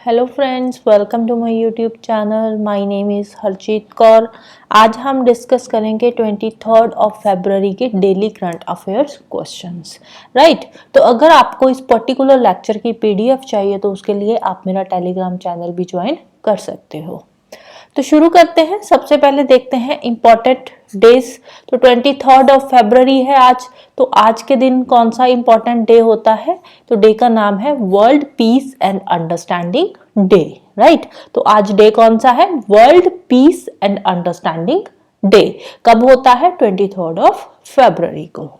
Hello friends, welcome to my YouTube channel. My name is Harjeet Kaur. आज हम discuss करेंगे 23 of February के daily current affairs questions. Right, तो अगर आपको इस पर्टिकुलर लेक्चर की पीडीएफ चाहिए तो उसके लिए आप मेरा टेलीग्राम चैनल भी ज्वाइन कर सकते हो। तो शुरू करते हैं। सबसे पहले देखते हैं इम्पॉर्टेंट डेज। तो 23 ऑफ फरवरी है आज। तो आज के दिन कौन सा इम्पॉर्टेंट डे होता है? तो डे का नाम है world peace and understanding day. Right, तो आज डे कौन सा है? World peace and understanding day. कब होता है? 23 ऑफ फरवरी को।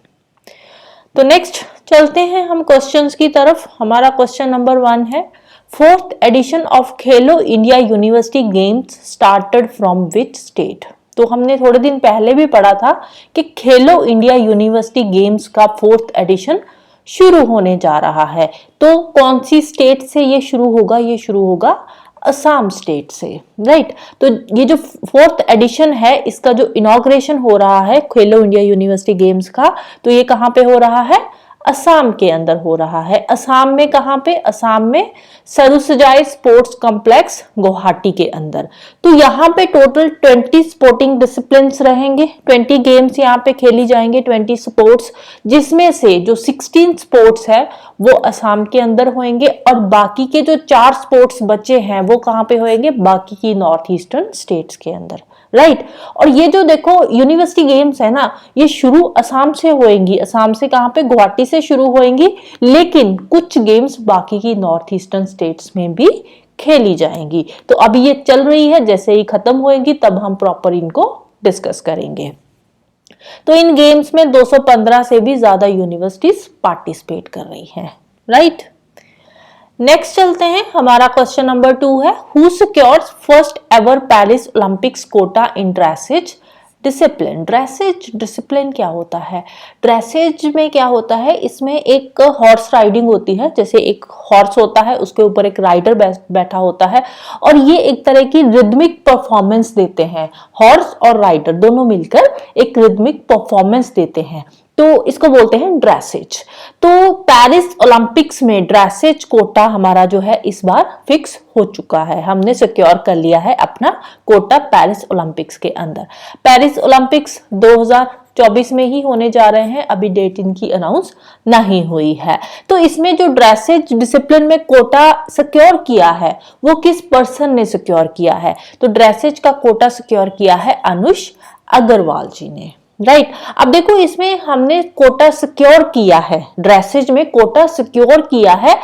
तो नेक्स्ट चलते हैं हम क्वेश्चंस की तरफ। हमारा क्वेश्चन नंबर 1 है, fourth edition of Khelo India university games started from which state? तो हमने थोड़े दिन पहले भी पढ़ा था कि खेलो इंडिया यूनिवर्सिटी गेम्स का फोर्थ एडिशन शुरू होने जा रहा है। तो कौन सी स्टेट से ये शुरू होगा? ये शुरू होगा असम स्टेट से। राइट, तो ये जो फोर्थ एडिशन है इसका जो इनॉग्रेशन हो रहा है खेलो इंडिया यूनिवर्सिटी गेम्स का, तो ये कहाँ पे हो रहा है? असम के अंदर हो रहा है। असम में कहाँ पे? असम में सरुसजाई स्पोर्ट्स कॉम्प्लेक्स गुवाहाटी के अंदर। तो यहाँ पे टोटल 20 स्पोर्टिंग डिसिप्लिन्स रहेंगे, 20 गेम्स यहाँ पे खेली जाएंगे, 20 स्पोर्ट्स, जिसमें से जो 16 स्पोर्ट्स है वो असम के अंदर होंगे और बाकी के जो 4 स्पोर्ट्स बचे हैं वो कहाँ पे होंगे? बाकी की नॉर्थ ईस्टर्न स्टेट्स के अंदर। राइट, और ये जो देखो यूनिवर्सिटी गेम्स है ना, ये शुरू असम से होएंगी। असम से कहाँ पे? गुवाहाटी से शुरू होएंगी, लेकिन कुछ गेम्स बाकी की नॉर्थ ईस्टर्न स्टेट्स में भी खेली जाएंगी। तो अभी ये चल रही है, जैसे ही खत्म होएगी तब हम प्रॉपर इनको डिस्कस करेंगे। तो इन गेम्स में 215 से भी ज्यादा यूनिवर्सिटीज पार्टिसिपेट कर रही हैं। राइट, नेक्स्ट चलते हैं। हमारा क्वेश्चन नंबर 2 है, who secures first ever Paris Olympics quota in dressage discipline? Dressage discipline क्या होता है? ड्रेसेज में क्या होता है? इसमें एक हॉर्स राइडिंग होती है, जैसे एक हॉर्स होता है उसके ऊपर एक राइडर बैठा होता है और ये एक तरह की रिदमिक परफॉर्मेंस देते हैं। हॉर्स और राइडर दोनों मिलकर एक रिदमिक परफॉर्मेंस देते हैं, तो इसको बोलते हैं ड्रेसेज। तो पेरिस ओलंपिक्स में ड्रेसेज कोटा हमारा जो है इस बार फिक्स हो चुका है। हमने सिक्योर कर लिया है अपना कोटा पेरिस ओलंपिक्स के अंदर। पेरिस ओलंपिक्स 2024 में ही होने जा रहे हैं, अभी डेट इनकी अनाउंस नहीं हुई है। तो इसमें जो ड्रेसेज डिसिप्लिन में कोटा सिक्योर किया है वो किस पर्सन ने सिक्योर किया है? तो ड्रेसेज का कोटा सिक्योर किया है अनुष अग्रवाल जी ने। राइट, अब देखो इसमें हमने कोटा सिक्योर किया है, ड्रेसेज में कोटा सिक्योर किया है,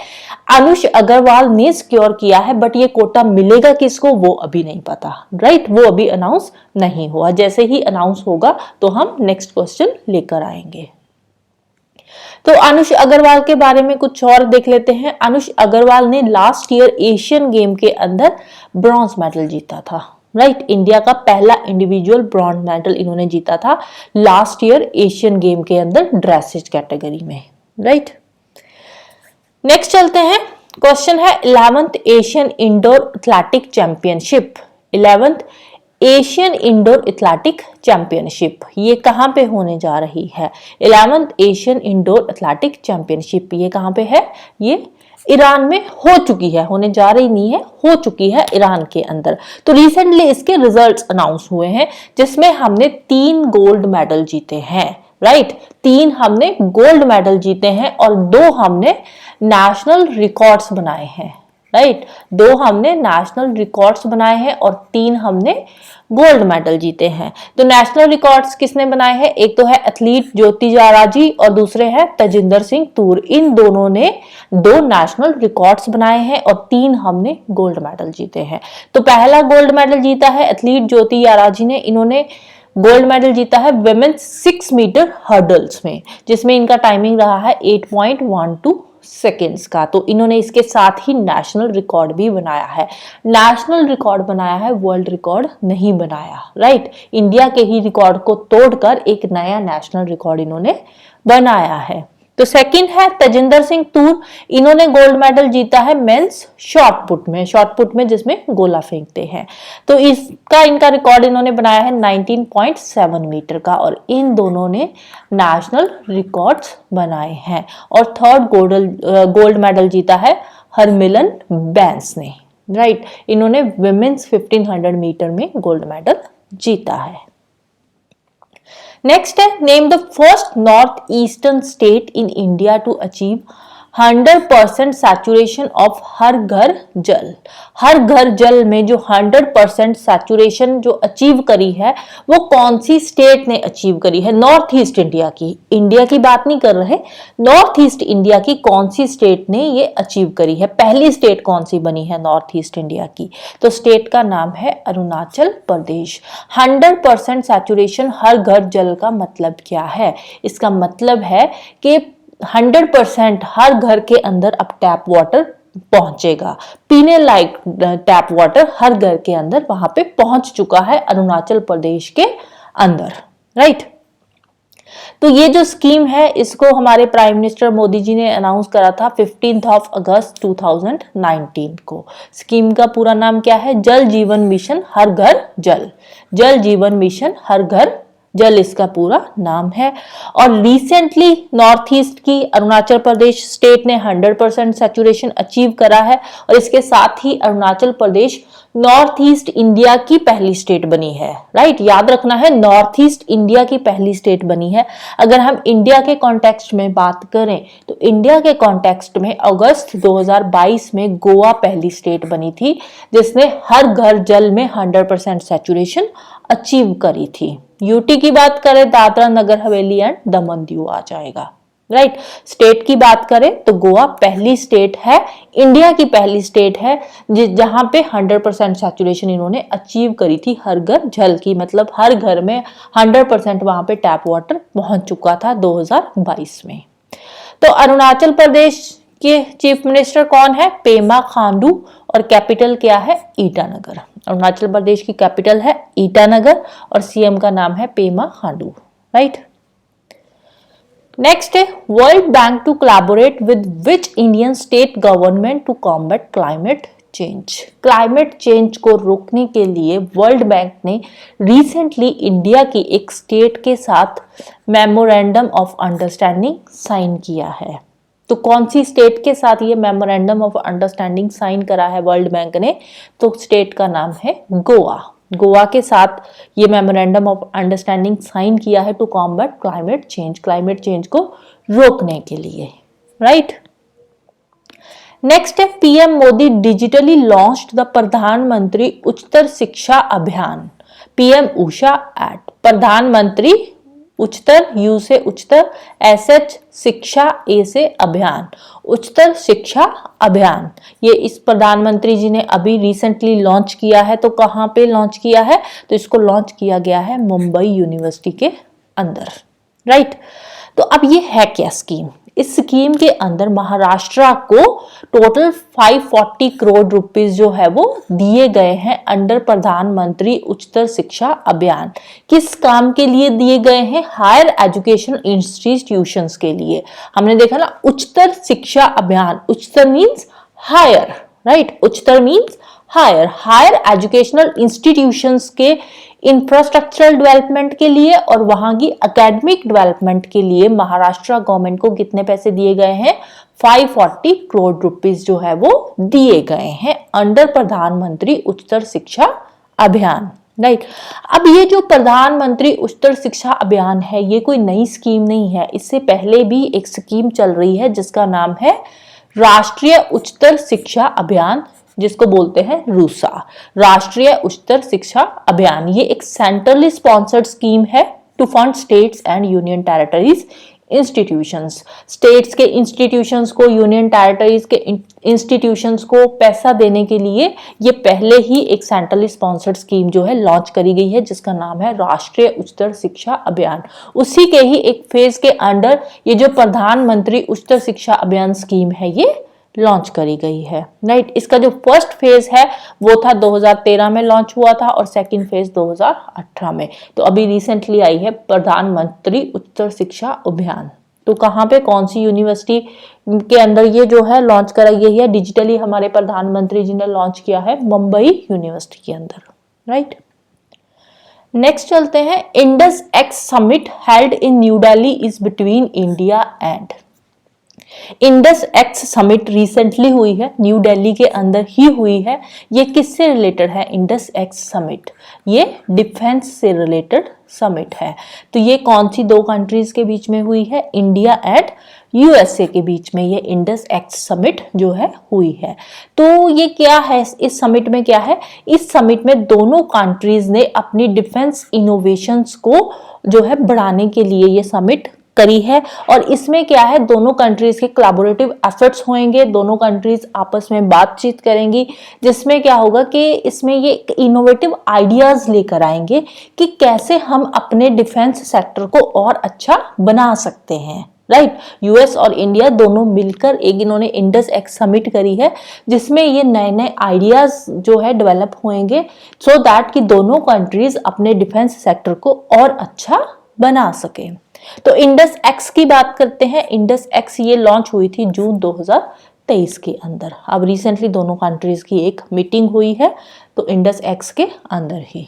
अनुष अग्रवाल ने सिक्योर किया है, बट ये कोटा मिलेगा किसको वो अभी नहीं पता। राइट, वो अभी अनाउंस नहीं हुआ। जैसे ही अनाउंस होगा तो हम नेक्स्ट क्वेश्चन लेकर आएंगे। तो अनुष अग्रवाल के बारे में कुछ और देख लेते हैं। अनुष अग्रवाल ने लास्ट ईयर एशियन गेम के अंदर ब्रॉन्ज मेडल जीता था। राइट, इंडिया का पहला इंडिविजुअल ब्रॉन्ज मेडल इन्होंने जीता था लास्ट ईयर एशियन गेम के अंदर ड्रेसेज कैटेगरी में। राइट, नेक्स्ट चलते हैं। क्वेश्चन है 11th Asian indoor athletic championship. 11th Asian indoor athletic championship ये कहां पे होने जा रही है? 11th Asian indoor athletic championship ये कहां पे है? ये ईरान में हो चुकी है, होने जा रही नहीं है, हो चुकी है ईरान के अंदर। तो रिसेंटली इसके रिजल्ट्स अनाउंस हुए हैं, जिसमें हमने 3 गोल्ड मेडल जीते हैं। राइट, 3 हमने गोल्ड मेडल जीते हैं और 2 हमने नेशनल रिकॉर्ड्स बनाए हैं। राइट, 2 हमने नेशनल रिकॉर्ड्स बनाए हैं और 3 हमने गोल्ड मेडल जीते हैं। तो नेशनल रिकॉर्ड्स किसने बनाए हैं? एक तो है एथलीट ज्योति जाराजी और दूसरे हैं तजिंदर सिंह तूर। इन दोनों ने 2 नेशनल रिकॉर्ड्स बनाए हैं और 3 हमने गोल्ड मेडल जीते हैं। तो पहला गोल्ड मेडल जीता है एथलीट ज्योति जाराजी ने। इन्होंने गोल्ड मेडल जीता है विमेन्स 6 मीटर हर्डल्स में, जिसमें इनका टाइमिंग रहा है 8.12 सेकेंड्स का। तो इन्होंने इसके साथ ही नेशनल रिकॉर्ड भी बनाया है। नेशनल रिकॉर्ड बनाया है, वर्ल्ड रिकॉर्ड नहीं बनाया। राइट, इंडिया के ही रिकॉर्ड को तोड़कर एक नया नेशनल रिकॉर्ड इन्होंने बनाया है। तो सेकंड है तजिंदर सिंह तूर। इन्होंने गोल्ड मेडल जीता है मेंस शॉर्ट पुट में जिसमें गोला फेंकते हैं। तो इनका रिकॉर्ड इन्होंने बनाया है 19.7 मीटर का और इन दोनों ने नेशनल रिकॉर्ड्स बनाए हैं। और थर्ड गोल्ड मेडल जीता है हरमिलन बैंस ने। राइट इन्होंने विमेन्स 1500 मीटर में गोल्ड मेडल जीता है। नेक्स्ट है, name the first north eastern state in India to achieve 100% saturation of Har Ghar Jal. हर घर जल में जो 100% सैचुरेशन जो अचीव करी है वो कौन सी स्टेट ने अचीव करी है? नॉर्थ ईस्ट इंडिया की, इंडिया की बात नहीं कर रहे, नॉर्थ ईस्ट इंडिया की कौन सी स्टेट ने ये अचीव करी है? पहली स्टेट कौन सी बनी है नॉर्थ ईस्ट इंडिया की? तो स्टेट का नाम है अरुणाचल प्रदेश। 100% सैचुरेशन हर घर जल का मतलब क्या है? इसका मतलब है कि 100% हर घर के अंदर अब टैप वाटर पहुंचेगा, पीने लायक टैप वाटर हर घर के अंदर वहां पे पहुंच चुका है अरुणाचल प्रदेश के अंदर, राइट। तो ये जो स्कीम है इसको हमारे प्राइम मिनिस्टर मोदी जी ने अनाउंस करा था 15 अगस्त 2019 को। स्कीम का पूरा नाम क्या है? जल जीवन मिशन हर घर जल। जल जीवन मिशन हर घर जल इसका पूरा नाम है। और रिसेंटली नॉर्थ ईस्ट की अरुणाचल प्रदेश स्टेट ने 100% सैचुरेशन अचीव करा है और इसके साथ ही Arunachal Pradesh north east India की पहली स्टेट बनी है, राइट। याद रखना है, नॉर्थ ईस्ट इंडिया की पहली स्टेट बनी है। अगर हम इंडिया के कॉन्टेक्स्ट में बात करें तो इंडिया के कॉन्टेक्स्ट में अगस्त 2022 में गोवा पहली स्टेट बनी थी जिसने हर घर जल में 100% सैचुरेशन अचीव करी थी। यूटी की बात करें दादरा नगर हवेली एंड दमन दीव आ जाएगा, राइट। स्टेट की बात करें तो गोवा पहली स्टेट है, इंडिया की पहली स्टेट है जहां पे 100% सैचुरेशन इन्होंने अचीव करी थी हर घर जल की, मतलब हर घर में 100% वहां पे टैप वाटर पहुंच चुका था 2022 में। तो अरुणाचल प्रदेश के चीफ मिनिस्टर कौन है? पेमा खांडू। और कैपिटल क्या है? ईटानगर। अरुणाचल प्रदेश की कैपिटल है ईटानगर और सीएम का नाम है पेमा खांडू, राइट। नेक्स्ट है, World Bank to collaborate with which Indian state government to combat climate change. Climate change को रोकने के लिए वर्ल्ड बैंक ने रिसेंटली इंडिया की एक स्टेट के साथ मेमोरेंडम ऑफ अंडरस्टैंडिंग साइन किया है। तो कौन सी स्टेट के साथ ये मेमोरेंडम ऑफ अंडरस्टैंडिंग साइन करा है वर्ल्ड बैंक ने? तो स्टेट का नाम है गोवा। गोवा के साथ ये मेमोरेंडम ऑफ अंडरस्टैंडिंग साइन किया है टू कॉम्बैट क्लाइमेट चेंज को रोकने के लिए, राइट। नेक्स्ट है, PM Modi digitally launched the प्रधानमंत्री उच्चतर शिक्षा अभियान। पीएम उषा एट प्रधानमंत्री उच्चतर, यू से उच्चतर, एसएच शिक्षा, ए से अभियान, उच्चतर शिक्षा अभियान। ये इस प्रधानमंत्री जी ने अभी रिसेंटली लॉन्च किया है। तो कहाँ पे लॉन्च किया है? तो इसको लॉन्च किया गया है मुंबई यूनिवर्सिटी के अंदर, राइट। तो अब ये है क्या स्कीम? इस स्कीम के अंदर महाराष्ट्र को टोटल 540 करोड़ रुपीस जो है वो दिए गए हैं अंडर प्रधानमंत्री उच्चतर शिक्षा अभियान। किस काम के लिए दिए गए हैं? हायर एजुकेशन इंस्टीट्यूशंस के लिए। हमने देखा ना उच्चतर शिक्षा अभियान, उच्चतर मीन्स हायर, राइट। उच्चतर मीन्स हायर एजुकेशनल इंस्टीट्यूशंस के इंफ्रास्ट्रक्चरल डेवलपमेंट के लिए और वहां की एकेडमिक डेवलपमेंट के लिए महाराष्ट्र गवर्नमेंट को कितने पैसे दिए गए हैं? 540 करोड़ रुपीस जो है वो दिए गए हैं अंडर प्रधानमंत्री उच्चतर शिक्षा अभियान, राइट। अब ये जो प्रधानमंत्री उच्चतर शिक्षा अभियान है ये कोई नई स्कीम नहीं है। इससे पहले भी एक स्कीम चल रही है जिसका नाम है राष्ट्रीय उच्चतर शिक्षा अभियान, जिसको बोलते हैं रूसा, राष्ट्रीय उच्चतर शिक्षा अभियान। ये एक सेंट्रली स्पॉन्सर्ड स्कीम है to fund states and union territories institutions. States के इंस्टीट्यूशंस को, यूनियन टेरिटरीज के इंस्टीट्यूशंस को पैसा देने के लिए ये पहले ही एक सेंट्रली स्पॉन्सर्ड स्कीम जो है लॉन्च करी गई है जिसका नाम है राष्ट्रीय उच्चतर शिक्षा अभियान। उसी के ही एक फेज के अंडर ये जो प्रधानमंत्री उच्चतर शिक्षा अभियान स्कीम है ये लॉन्च करी गई है, राइट। इसका जो फर्स्ट फेज है वो था 2013 में लॉन्च हुआ था और सेकंड फेज 2018 में। तो अभी रिसेंटली आई है प्रधानमंत्री उच्चतर शिक्षा अभियान। तो कहाँ पे, कौन सी यूनिवर्सिटी के अंदर ये जो है लॉन्च कराई गई है? डिजिटली हमारे प्रधानमंत्री जी ने लॉन्च किया है मुंबई यूनिवर्सिटी के अंदर, राइट। नेक्स्ट चलते हैं, Indus x summit held in new Delhi is between India and. Indus x summit recently हुई है, न्यू दिल्ली के अंदर ही हुई है। ये किससे रिलेटेड है? इंडस एक्स समिट, ये डिफेंस से रिलेटेड समिट है। तो ये कौन सी दो कंट्रीज के बीच में हुई है? इंडिया एंड यूएसए के बीच में ये इंडस एक्स समिट जो है हुई है। तो ये क्या है, इस समिट में क्या है? इस समिट में दोनों कंट्रीज ने अपनी डिफेंस इनोवेशंस को जो है बढ़ाने के लिए ये समिट करी है। और इसमें क्या है, दोनों कंट्रीज के कोलैबोरेटिव एफर्ट्स होंगे, दोनों कंट्रीज आपस में बातचीत करेंगी, जिसमें क्या होगा कि इसमें ये इनोवेटिव आइडियाज लेकर आएंगे कि कैसे हम अपने डिफेंस सेक्टर को और अच्छा बना सकते हैं। राइट, यूएस और इंडिया दोनों मिलकर एक इन्होंने इंडस एक्स समिट करी है, जिसमें ये नए नए आइडियाज जो है डेवलप होंगे, सो दैट कि दोनों कंट्रीज अपने डिफेंस सेक्टर को और अच्छा बना सके। तो इंडस एक्स की बात करते हैं। इंडस एक्स ये लॉन्च हुई थी जून 2023 के अंदर। अब रिसेंटली दोनों कंट्रीज की एक मीटिंग हुई है, तो इंडस एक्स के अंदर ही।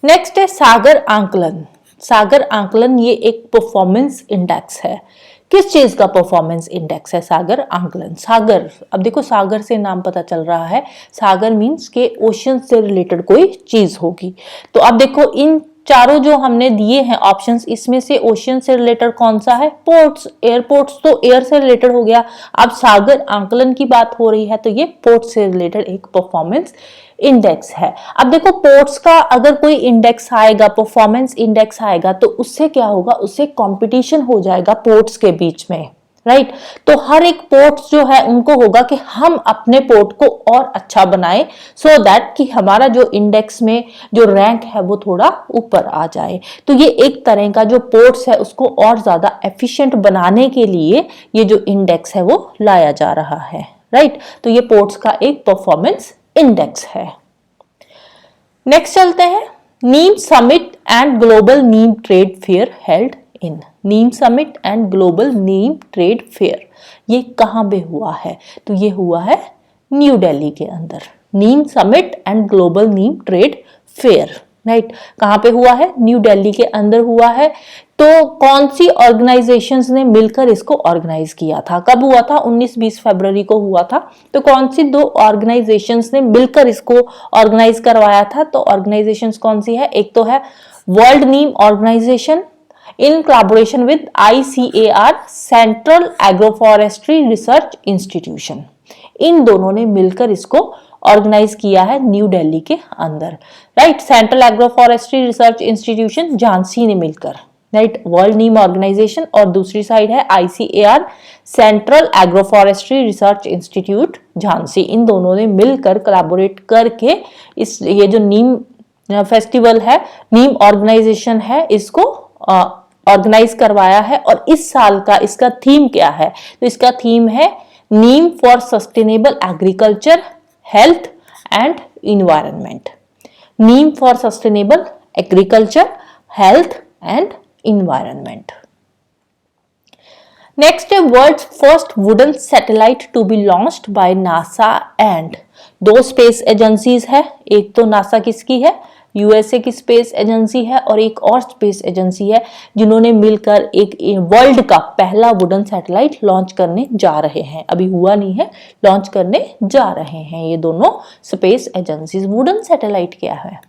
नेक्स्ट है सागर आंकलन। सागर आंकलन ये एक परफॉर्मेंस इंडेक्स है। किस चीज का परफॉर्मेंस इंडेक्स है सागर आंकलन? सागर, अब देखो सागर से नाम पता चल रहा है, सागर मींस के ओशन से रिलेटेड कोई चीज होगी। तो अब देखो इन चारों जो हमने दिए हैं ऑप्शंस, इसमें से ओशियन से रिलेटेड कौन सा है? पोर्ट्स। एयरपोर्ट्स तो एयर से रिलेटेड हो गया। अब सागर आंकलन की बात हो रही है, तो ये पोर्ट से रिलेटेड एक परफॉर्मेंस इंडेक्स है। अब देखो पोर्ट्स का अगर कोई इंडेक्स आएगा, परफॉर्मेंस इंडेक्स आएगा, तो उससे क्या होगा? उससे कंपटीशन हो जाएगा पोर्ट्स के बीच में। राइट, तो हर एक पोर्ट जो है उनको होगा कि हम अपने पोर्ट को और अच्छा बनाएं, सो दैट कि हमारा जो इंडेक्स में जो रैंक है वो थोड़ा ऊपर आ जाए। तो ये एक तरह का जो पोर्ट्स है उसको और ज्यादा एफिशिएंट बनाने के लिए ये जो इंडेक्स है वो लाया जा रहा है। राइट, तो ये पोर्ट्स का एक परफॉर्मेंस इंडेक्स है। नेक्स्ट चलते हैं, neem summit and global neem trade fair held in. Neem summit and global neem trade fair ये कहां पे हुआ है? तो ये हुआ है न्यू दिल्ली के अंदर। Neem summit and global neem trade fair, right, कहां पे हुआ है? न्यू दिल्ली के अंदर हुआ है। तो कौन सी ऑर्गेनाइजेशंस ने मिलकर इसको ऑर्गेनाइज किया था? कब हुआ था? 19-20 फरवरी को हुआ था। तो कौन सी दो ऑर्गेनाइजेशंस ने मिलकर इसको ऑर्गेनाइज करवाया था? तो ऑर्गेनाइजेशंस कौन सी है? एक तो है world neem organisation in collaboration with ICAR central agroforestry research institution. इन दोनों ने मिलकर इसको ऑर्गेनाइज किया है न्यू दिल्ली के अंदर। Right, central agroforestry research institution Jhansi ने मिलकर, राइट, वर्ल्ड नीम ऑर्गेनाइजेशन, और दूसरी साइड है ICAR central agroforestry research institute Jhansi. इन दोनों ने मिलकर कोलैबोरेट करके इस ये जो नीम फेस्टिवल है, नीम ऑर्गेनाइजेशन है, इसको ऑर्गेनाइज करवाया है। और इस साल का इसका थीम क्या है? तो इसका थीम है neem for sustainable agriculture, health and environment. Neem for sustainable agriculture, health and environment. Next है world's first wooden satellite to be launched by NASA and. दो स्पेस एजेंसीज है, एक तो नासा किसकी है? यूएसए की स्पेस एजेंसी है, और एक और स्पेस एजेंसी है जिन्होंने मिलकर एक वर्ल्ड का पहला वुडन सैटेलाइट लॉन्च करने जा रहे हैं। अभी हुआ नहीं है, लॉन्च करने जा रहे हैं ये दोनों स्पेस एजेंसीज। वुडन सैटेलाइट क्या है?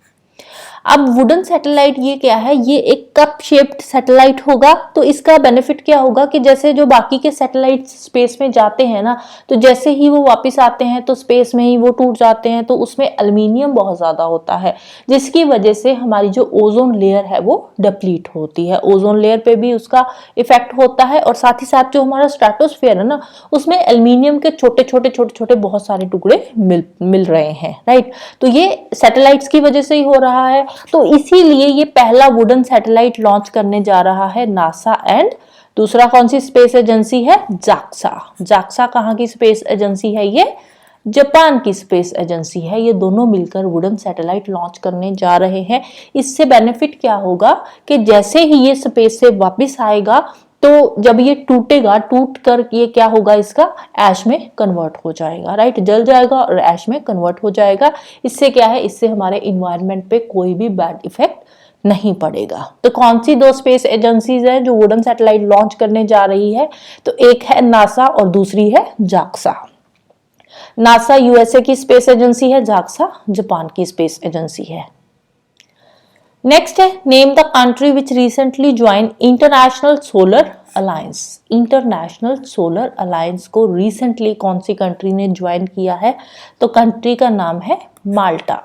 अब वुडन सैटेलाइट ये क्या है? ये एक कप शेप्ड सैटेलाइट होगा। तो इसका बेनिफिट क्या होगा कि जैसे जो बाकी के सैटेलाइट स्पेस में जाते हैं ना, तो जैसे ही वो वापस आते हैं तो स्पेस में ही वो टूट जाते हैं, तो उसमें एल्युमिनियम बहुत ज्यादा होता है, जिसकी वजह से हमारी जो ओजोन लेयर है वो डिप्लीट होती है। ओजोन लेयर पे भी उसका इफेक्ट होता है, और साथ ही साथ जो हमारा स्ट्रेटोस्फेयर है ना, उसमें एल्युमिनियम के छोटे छोटे बहुत सारे टुकड़े मिल रहे हैं। राइट, तो ये सैटेलाइट्स की वजह से ही हो रहा है। तो इसीलिए ये पहला वुडन सैटेलाइट लॉन्च करने जा रहा है नासा एंड दूसरा कौन सी स्पेस एजेंसी है? जाक्सा। जाक्सा कहाँ की स्पेस एजेंसी है? ये जापान की स्पेस एजेंसी है। ये दोनों मिलकर वुडन सैटेलाइट लॉन्च करने जा रहे हैं। इससे बेनिफिट क्या होगा कि जैसे ही ये स्पेस से वापस आएगा, तो जब ये टूटेगा, टूट कर ये क्या होगा? इसका ऐश में कन्वर्ट हो जाएगा। राइट, जल जाएगा और ऐश में कन्वर्ट हो जाएगा। इससे क्या है? इससे हमारे इन्वायरमेंट पे कोई भी बैड इफेक्ट नहीं पड़ेगा। तो कौन सी दो स्पेस एजेंसीज है जो वुडन सैटेलाइट लॉन्च करने जा रही है? तो एक है नासा और दूसरी है जाक्सा। नासा यूएसए की स्पेस एजेंसी है, जाक्सा जापान की स्पेस एजेंसी है। नेक्स्ट है name the country which recently join international solar alliance. International solar alliance को रिसेंटली कौन सी कंट्री ने ज्वाइन किया है? तो कंट्री का नाम है माल्टा।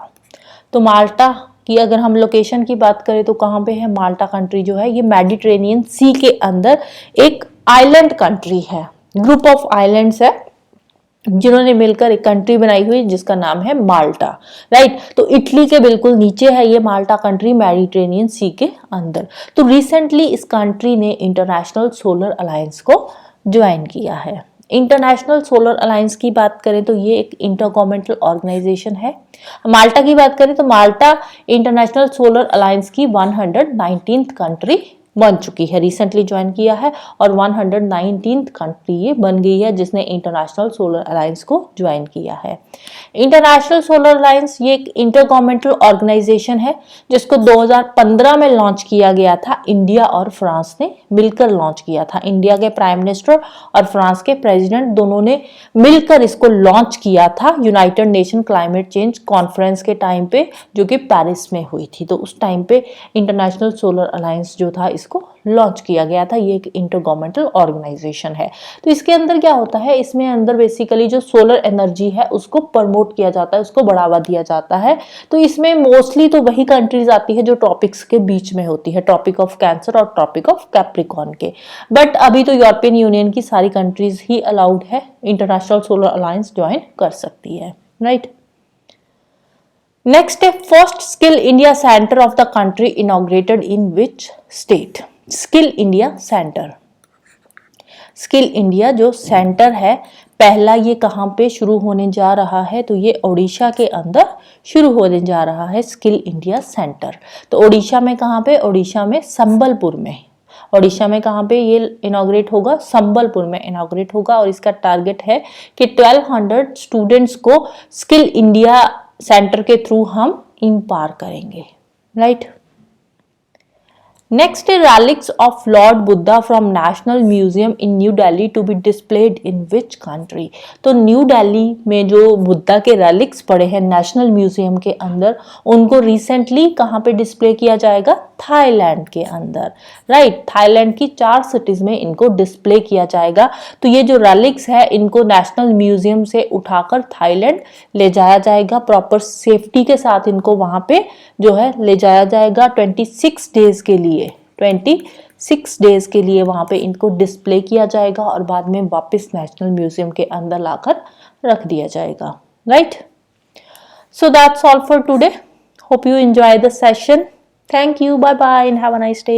तो माल्टा की अगर हम लोकेशन की बात करें तो कहाँ पे है माल्टा कंट्री? जो है ये मेडिटेरेनियन सी के अंदर एक आइलैंड कंट्री है, ग्रुप ऑफ आइलैंड्स है जिन्होंने मिलकर एक कंट्री बनाई हुई जिसका नाम है माल्टा, राइट। तो इटली के बिल्कुल नीचे है ये माल्टा कंट्री मेडिटेरेनियन सी के अंदर। तो रिसेंटली इस कंट्री ने इंटरनेशनल सोलर अलायंस को ज्वाइन किया है। इंटरनेशनल सोलर अलायंस की बात करें तो ये एक इंटर गवर्नमेंटल ऑर्गेनाइजेशन है। माल्टा की बात करें तो माल्टा इंटरनेशनल सोलर अलायंस की 119th कंट्री बन चुकी है, रिसेंटली ज्वाइन किया है और 119th कंट्री ये बन गई है जिसने इंटरनेशनल सोलर अलायंस को ज्वाइन किया है। इंटरनेशनल सोलर अलायंस ये एक इंटर गवर्नमेंटल ऑर्गेनाइजेशन है जिसको 2015 में लॉन्च किया गया था। इंडिया और फ्रांस ने मिलकर लॉन्च किया था। इंडिया के प्राइम मिनिस्टर और फ्रांस के प्रेसिडेंट दोनों ने मिलकर इसको लॉन्च किया था United nation climate change conference के टाइम पे, जो कि पेरिस में हुई थी। तो उस टाइम पे इंटरनेशनल सोलर अलायंस जो था इसको लॉन्च किया गया था। ये एक इंटर गवर्नमेंटल ऑर्गेनाइजेशन है। तो इसके अंदर क्या होता है, इसमें अंदर बेसिकली जो सोलर एनर्जी है उसको प्रमोट किया जाता है, उसको बढ़ावा दिया जाता है। तो इसमें मोस्टली तो वही कंट्रीज आती है जो ट्रॉपिक्स के बीच में होती है, ट्रॉपिक ऑफ कैंसर और ट्रॉपिक ऑफ कैप्रिकॉर्न के। बट अभी तो यूरोपियन यूनियन की सारी कंट्रीज ही अलाउड है, इंटरनेशनल सोलर अलायंस ज्वाइन कर सकती है, राइट। नेक्स्ट है first skill India centre of the country inaugurated in which state? Skill India centre, skill India जो सेंटर है पहला ये कहाँ पे शुरू होने जा रहा है? तो ये ओडिशा के अंदर शुरू होने जा रहा है स्किल इंडिया सेंटर। तो ओडिशा में कहाँ पे? ओडिशा में संबलपुर में। ओडिशा में कहाँ पे ये इनॉग्रेट होगा? संबलपुर में इनॉग्रेट होगा और इसका टारगेट है कि 1200 स्टूडेंट्स को स्किल इंडिया सेंटर के थ्रू हम इम्पार करेंगे, राइट। नेक्स्ट है relics of Lord Buddha from National Museum in New Delhi to be displayed in which country? तो न्यू दिल्ली में जो बुद्धा के relics पड़े हैं नेशनल म्यूजियम के अंदर, उनको रिसेंटली कहाँ पे डिस्प्ले किया जाएगा? थाईलैंड के अंदर, राइट। थाईलैंड की 4 सिटीज में इनको डिस्प्ले किया जाएगा। तो ये जो relics है इनको नेशनल म्यूजियम से उठाकर थाईलैंड ले जाया जाएगा, प्रॉपर सेफ्टी के साथ इनको वहां पे जो है ले जाया जाएगा 26 डेज के लिए। 26 डेज के लिए वहां पे इनको डिस्प्ले किया जाएगा और बाद में वापस नेशनल म्यूजियम के अंदर लाकर रख दिया जाएगा, right. So that's all for today. Hope you enjoy the session. Thank you, bye bye and have a nice day.